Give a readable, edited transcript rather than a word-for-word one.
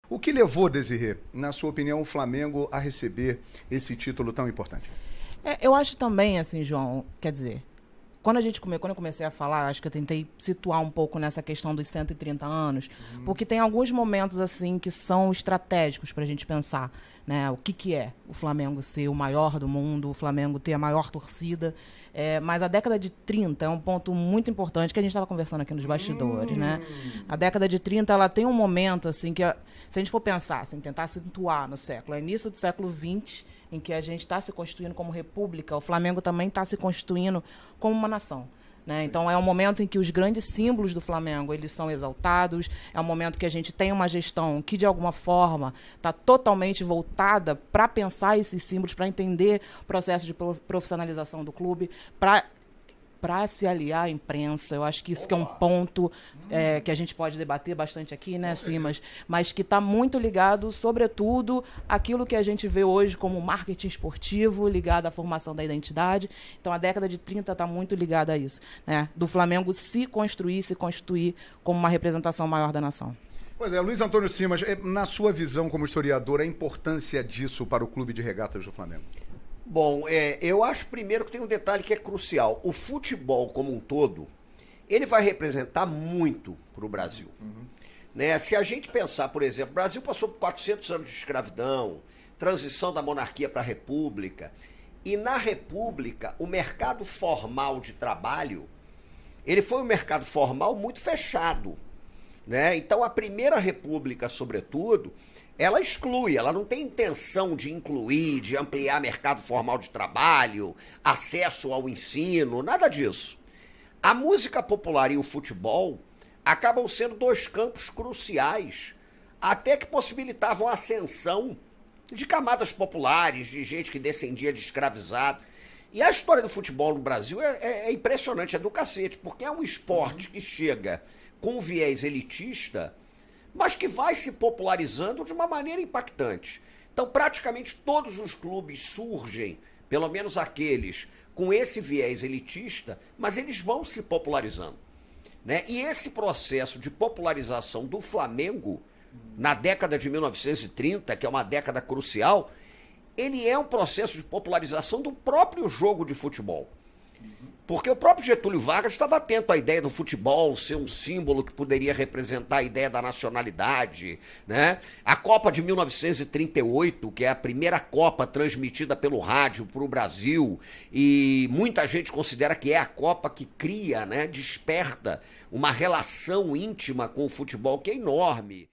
O que levou, Desirê, na sua opinião, o Flamengo a receber esse título tão importante? Eu acho também, assim, João, quer dizer, quando eu comecei a falar, acho que eu tentei situar um pouco nessa questão dos 130 anos, porque tem alguns momentos, assim, que são estratégicos para a gente pensar, né? O que é o Flamengo ser o maior do mundo, o Flamengo ter a maior torcida. Mas a década de 30 é um ponto muito importante que a gente estava conversando aqui nos bastidores, né? A década de 30, ela tem um momento, assim, que se a gente for pensar, assim, tentar situar no século, é início do século XX, em que a gente está se constituindo como república, o Flamengo também está se constituindo como uma nação. Né? Então, é um momento em que os grandes símbolos do Flamengo eles são exaltados, é um momento que a gente tem uma gestão que, de alguma forma, está totalmente voltada para pensar esses símbolos, para entender o processo de profissionalização do clube, para se aliar à imprensa. Eu acho que isso que é um ponto que a gente pode debater bastante aqui, né, Simas? Mas que está muito ligado, sobretudo, àquilo que a gente vê hoje como marketing esportivo, ligado à formação da identidade. Então, a década de 30 está muito ligada a isso, né? Do Flamengo se constituir como uma representação maior da nação. Pois é, Luiz Antônio Simas, na sua visão como historiador, a importância disso para o clube de regatas do Flamengo? Bom, eu acho primeiro que tem um detalhe que é crucial. O futebol como um todo, ele vai representar muito para o Brasil. Né? Se a gente pensar, por exemplo, o Brasil passou por 400 anos de escravidão, transição da monarquia para a república, e na república o mercado formal de trabalho, ele foi um mercado formal muito fechado. Né? Então a primeira república, sobretudo, ela exclui, ela não tem intenção de incluir, de ampliar mercado formal de trabalho, acesso ao ensino, nada disso. A música popular e o futebol acabam sendo dois campos cruciais, até que possibilitavam a ascensão de camadas populares, de gente que descendia de escravizado. E a história do futebol no Brasil é impressionante, é do cacete, porque é um esporte que chega com viés elitista, mas que vai se popularizando de uma maneira impactante. Então, praticamente todos os clubes surgem, pelo menos aqueles, com esse viés elitista, mas eles vão se popularizando. Né? E esse processo de popularização do Flamengo, na década de 1930, que é uma década crucial, ele é um processo de popularização do próprio jogo de futebol. Porque o próprio Getúlio Vargas estava atento à ideia do futebol ser um símbolo que poderia representar a ideia da nacionalidade, né? A Copa de 1938, que é a primeira Copa transmitida pelo rádio para o Brasil, e muita gente considera que é a Copa que cria, né, desperta uma relação íntima com o futebol que é enorme.